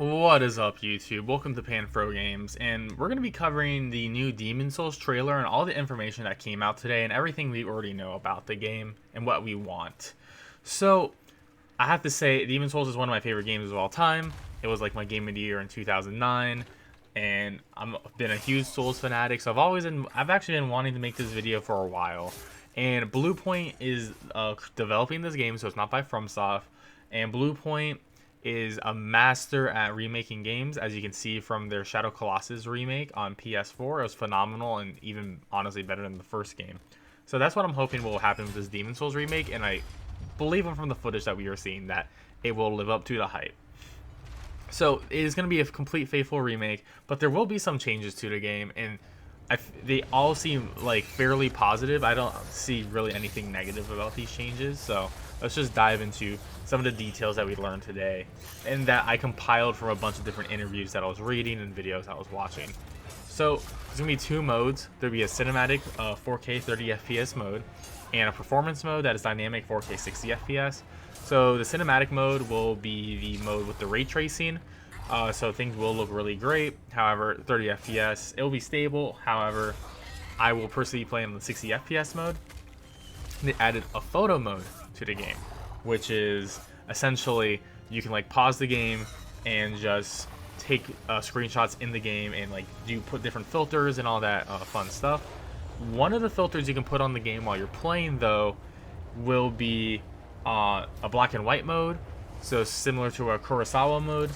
What is up, YouTube? Welcome to Panfro Games, and we're going to be covering the new Demon Souls trailer and all the information that came out today and everything we already know about the game and what we want. So, I have to say, Demon Souls is one of my favorite games of all time. It was like my game of the year in 2009, and I've been a huge Souls fanatic, so I've actually been wanting to make this video for a while. And Bluepoint is developing this game, so it's not by FromSoft, and Bluepoint is a master at remaking games, as you can see from their Shadow Colossus remake on PS4. It was phenomenal and even honestly better than the first game. So that's what I'm hoping will happen with this Demon Souls remake, and I believe from the footage that we are seeing that it will live up to the hype. So it is going to be a complete faithful remake, but there will be some changes to the game, and they all seem like fairly positive. I don't see really anything negative about these changes, so let's just dive into some of the details that we learned today and that I compiled from a bunch of different interviews that I was reading and videos I was watching. So there's going to be two modes. There'll be a cinematic 4K 30 FPS mode and a performance mode that is dynamic 4K 60 FPS. So the cinematic mode will be the mode with the ray tracing. So things will look really great. However, 30 FPS, it will be stable. However, I will personally play in the 60 FPS mode. They added a photo mode to the game, which is essentially you can like pause the game and just take screenshots in the game and like put different filters and all that fun stuff. One of the filters you can put on the game while you're playing though will be a black and white mode, so similar to a Kurosawa mode,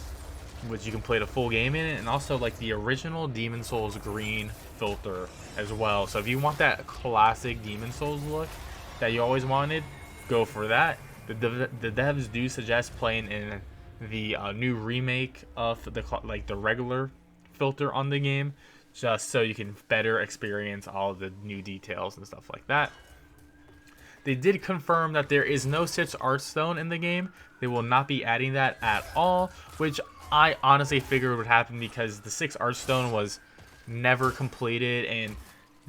which you can play the full game in, and also like the original Demon Souls green filter as well. So if you want that classic Demon Souls look that you always wanted, go for that. The devs do suggest playing in the new remake of the regular filter on the game, just so you can better experience all the new details and stuff like that. They did confirm that there is no 6th art stone in the game. They will not be adding that at all, which I honestly figured would happen because the 6th art stone was never completed, and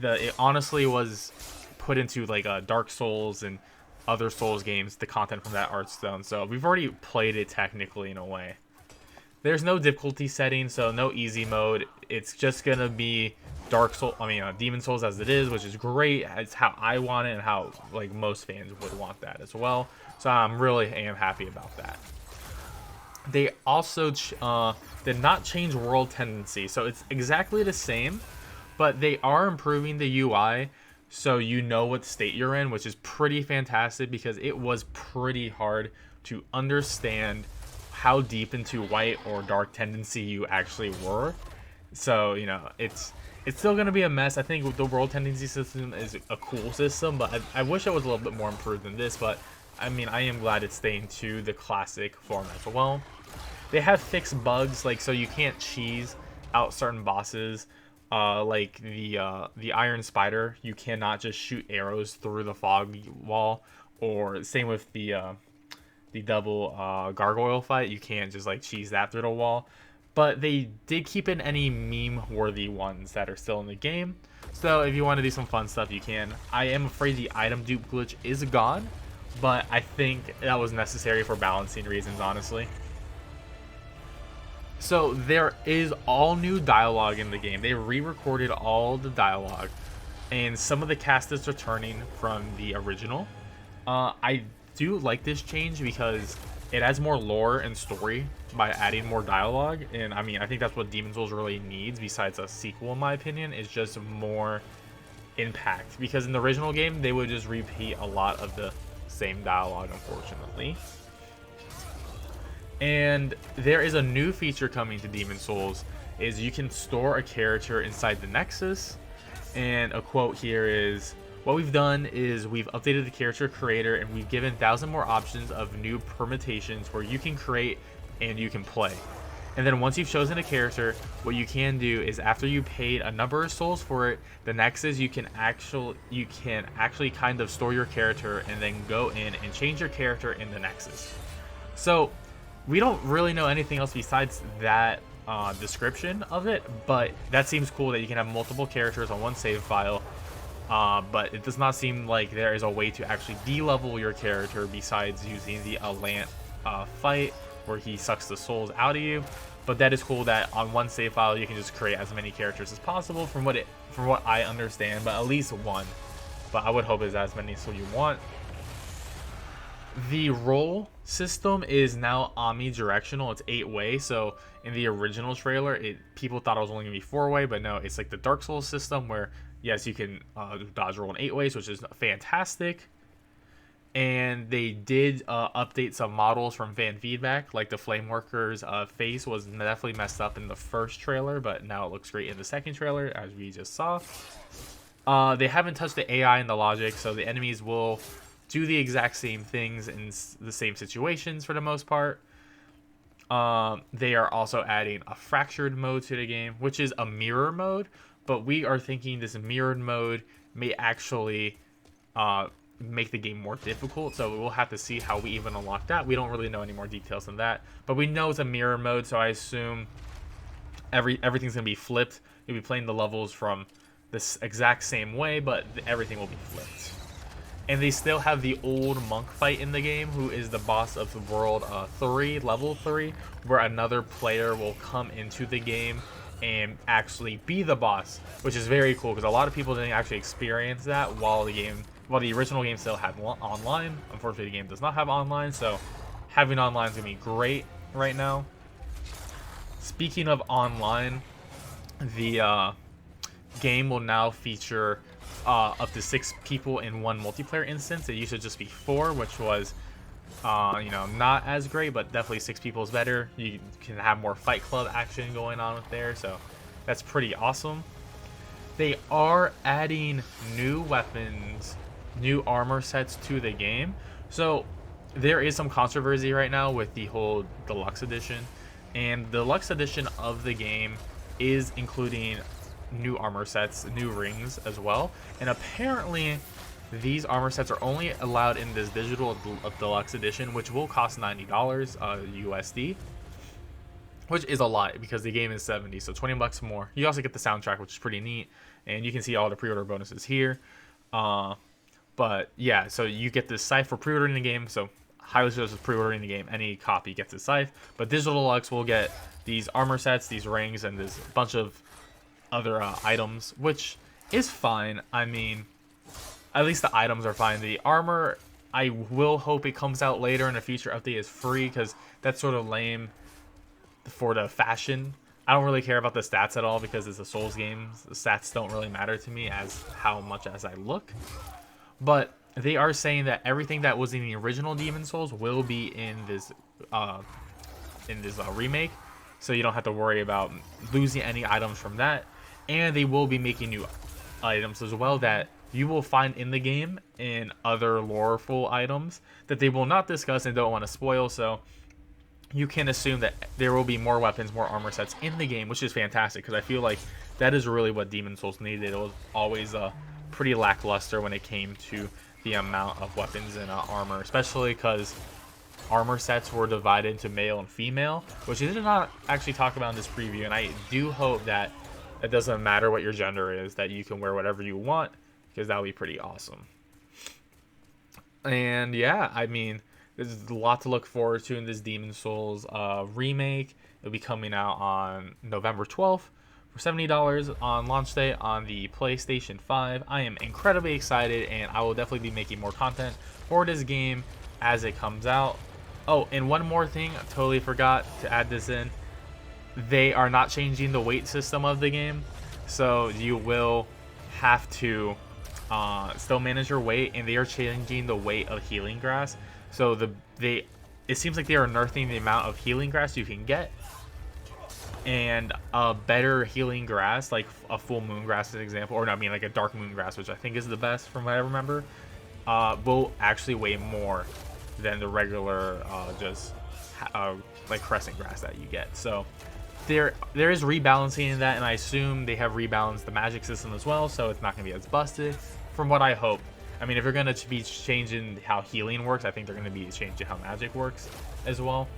it honestly was put into like Dark Souls and other Souls games, the content from that art stone. So we've already played it technically in a way. There's no difficulty setting, so no easy mode. It's just gonna be Demon Souls as it is, which is great. It's how I want it and how like most fans would want that as well. So I'm really happy about that. They also did not change world tendency, so it's exactly the same, but they are improving the UI so you know what state you're in, which is pretty fantastic because it was pretty hard to understand how deep into white or dark tendency you actually were. So, you know, it's still going to be a mess. I think the world tendency system is a cool system, but I wish it was a little bit more improved than this, but I mean, I am glad it's staying to the classic form as well. They have fixed bugs, like so you can't cheese out certain bosses. Like the Iron Spider, you cannot just shoot arrows through the fog wall, or same with the double gargoyle fight, you can't just like cheese that through the wall. But they did keep in any meme-worthy ones that are still in the game, so if you want to do some fun stuff, you can. I am afraid the item dupe glitch is gone, but I think that was necessary for balancing reasons, honestly. So there is all new dialogue in the game. They re-recorded all the dialogue, and some of the cast is returning from the original. I do like this change because it adds more lore and story by adding more dialogue, and I mean, I think that's what Demon Souls really needs besides a sequel, in my opinion, is just more impact, because in the original game they would just repeat a lot of the same dialogue, unfortunately. And there is a new feature coming to Demon Souls, is you can store a character inside the Nexus, and a quote here is, "What we've done is we've updated the character creator and we've given 1,000 more options of new permutations where you can create and you can play. And then once you've chosen a character, what you can do is after you paid a number of souls for it, the Nexus, you can actually kind of store your character and then go in and change your character in the Nexus." So we don't really know anything else besides that description of it, but that seems cool that you can have multiple characters on one save file. But it does not seem like there is a way to actually de-level your character besides using the Allant fight where he sucks the souls out of you. But that is cool that on one save file you can just create as many characters as possible from what I understand, but at least one. But I would hope it's as many so you want. The roll system is now omnidirectional. It's 8-way. So in the original trailer, people thought it was only gonna be 4-way, but no, it's like the Dark Souls system where yes, you can dodge roll in 8 ways, which is fantastic. And they did update some models from fan feedback, like the Flameworker's face was definitely messed up in the first trailer, but now it looks great in the second trailer, as we just saw. They haven't touched the AI and the logic, so the enemies will do the exact same things in the same situations for the most part. They are also adding a fractured mode to the game, which is a mirror mode, but we are thinking this mirrored mode may actually make the game more difficult, so we'll have to see how we even unlock that. We don't really know any more details than that, but we know it's a mirror mode, so I assume everything's gonna be flipped. You'll be playing the levels from this exact same way, but everything will be flipped. And they still have the old monk fight in the game, who is the boss of the world 3, level 3, where another player will come into the game and actually be the boss, which is very cool because a lot of people didn't actually experience that while the original game still had online. Unfortunately, the game does not have online, so having online is gonna be great right now. Speaking of online, the game will now feature up to 6 people in one multiplayer instance. It used to just be 4, which was not as great, but definitely 6 people is better. You can have more Fight Club action going on with there, so that's pretty awesome. They are adding new weapons, new armor sets to the game. So there is some controversy right now with the whole deluxe edition, and the deluxe edition of the game is including new armor sets, new rings as well, and apparently these armor sets are only allowed in this digital deluxe edition, which will cost $90 USD, which is a lot because the game is $70, so $20 more. You also get the soundtrack, which is pretty neat, and you can see all the pre-order bonuses here. But yeah, so you get this scythe for pre-ordering the game, so highly suggest pre-ordering the game. Any copy gets a scythe, but digital deluxe will get these armor sets, these rings, and this bunch of other items, which is fine. I mean, at least the items are fine. The armor, I will hope it comes out later in a future update is free, because that's sort of lame for the fashion. I don't really care about the stats at all because it's a Souls game. The stats don't really matter to me as how much as I look. But they are saying that everything that was in the original Demon Souls will be in this remake, so you don't have to worry about losing any items from that. And they will be making new items as well that you will find in the game and other loreful items that they will not discuss and don't want to spoil. So you can assume that there will be more weapons, more armor sets in the game, which is fantastic because I feel like that is really what Demon Souls needed. It was always pretty lackluster when it came to the amount of weapons and armor, especially because armor sets were divided into male and female, which they did not actually talk about in this preview. And I do hope that it doesn't matter what your gender is, that you can wear whatever you want, because that would be pretty awesome. And yeah, I mean, there's a lot to look forward to in this Demon Souls remake. It'll be coming out on November 12th for $70 on launch day on the PlayStation 5. I am incredibly excited, and I will definitely be making more content for this game as it comes out. Oh, and one more thing, I totally forgot to add this in. They are not changing the weight system of the game, so you will have to still manage your weight, and they are changing the weight of healing grass. So it seems like they are nerfing the amount of healing grass you can get, and a better healing grass, like a full moon grass as an example, or no, I mean like a dark moon grass, which I think is the best from what I remember, will actually weigh more than the regular like crescent grass that you get. So there is rebalancing in that, and I assume they have rebalanced the magic system as well, so it's not going to be as busted from what I hope. I mean, if you're going to be changing how healing works, I think they're going to be changing how magic works as well,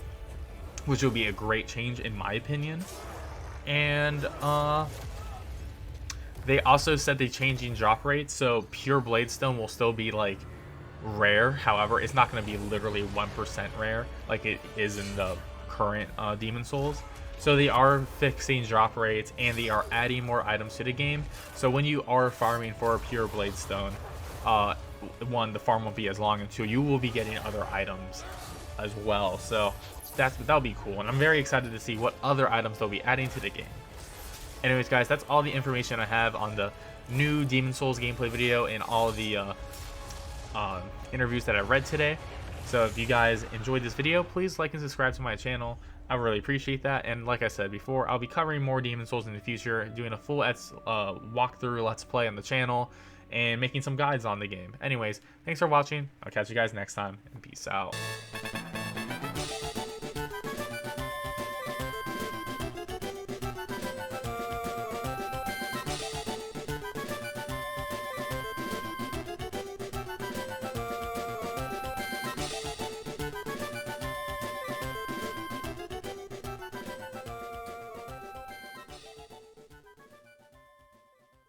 which will be a great change in my opinion. And they also said they're changing drop rates, so pure Bladestone will still be like rare. However, it's not going to be literally 1% rare like it is in the current Demon Souls. So they are fixing drop rates, and they are adding more items to the game. So when you are farming for a pure blade stone, one, the farm won't be as long, and two, you will be getting other items as well. So that'll be cool, and I'm very excited to see what other items they'll be adding to the game. Anyways, guys, that's all the information I have on the new Demon Souls gameplay video and all the interviews that I read today. So if you guys enjoyed this video, please like and subscribe to my channel. I really appreciate that. And like I said before, I'll be covering more Demon Souls in the future, doing a full walkthrough Let's Play on the channel, and making some guides on the game. Anyways, thanks for watching. I'll catch you guys next time, and peace out.